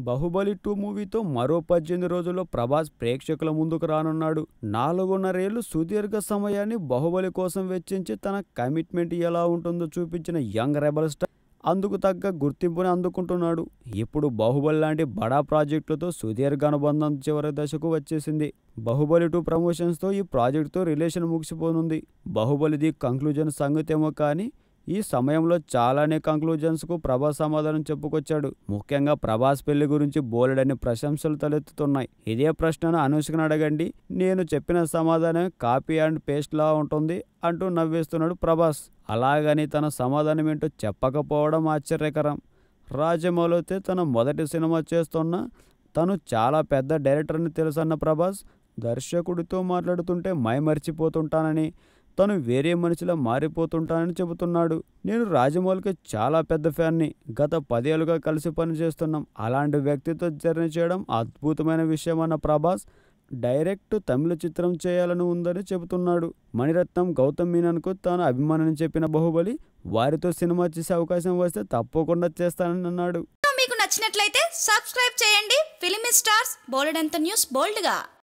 బాహుబలి 2 మూవీతో మరో 18 రోజుల్లో ప్రభాస్ ప్రేక్షకుల ముందుకు రానున్నాడు. 4.5 ఏళ్లు సుదీర్ఘ సమయాన్ని బాహుబలి కోసం వెచ్చించి తన కమిట్మెంట్ ఎలా ఉంటుందో చూపించిన యంగ్ రెబల్ స్టార్ అందుకు తగ్గ గుర్తింపుని అందుకుంటున్నాడు. ఇప్పుడు బాహుబలి లాంటి బడా ప్రాజెక్టులతో సుదీర్ఘ అనుబంధం చివరి దశకు వచ్చేసింది. బాహుబలి 2 ప్రమోషన్స్తో ఈ ప్రాజెక్టుతో రిలేషన్ ముగిసిపోనుంది. బాహుబలిది కంక్లూజన్ సంగతేమో కానీ ఈ సమయంలో చాలానే కంక్లూజన్స్కు ప్రభాస్ సమాధానం చెప్పుకొచ్చాడు. ముఖ్యంగా ప్రభాస్ పెళ్లి గురించి బోలెడని ప్రశంసలు తలెత్తుతున్నాయి. ఇదే ప్రశ్నను అనుష్కను అడగండి, నేను చెప్పిన సమాధానం కాపీ అండ్ పేస్ట్ లా ఉంటుంది అంటూ నవ్వేస్తున్నాడు ప్రభాస్. అలాగని తన సమాధానం ఏంటో చెప్పకపోవడం ఆశ్చర్యకరం. రాజమౌళితో తన మొదటి సినిమా చేస్తున్న తను చాలా పెద్ద డైరెక్టర్ని తెలుసన్న ప్రభాస్ దర్శకుడితో మాట్లాడుతుంటే మైమరిచిపోతుంటానని, తను వేరే మనిషిలా మారిపోతుంటానని చెబుతున్నాడు. నేను రాజమౌళికి చాలా పెద్ద ఫ్యాన్ని. గత 10 ఏళ్లుగా కలిసి పనిచేస్తున్నాం. అలాంటి వ్యక్తితో జర్నీ చేయడం అద్భుతమైన విషయం అన్న ప్రభాస్ డైరెక్ట్ తమిళ చిత్రం చేయాలని ఉందని చెబుతున్నాడు. మణిరత్నం, గౌతమ్ మీనన్కు తాను అభిమానని చెప్పిన బాహుబలి వారితో సినిమా చేసే అవకాశం వస్తే తప్పకుండా చేస్తానని అన్నాడు. మీకు నచ్చినట్లయితే సబ్స్క్రైబ్ చేయండి. ఫిలిమి స్టార్స్ బోలెడంత న్యూస్ బోల్డ్గా.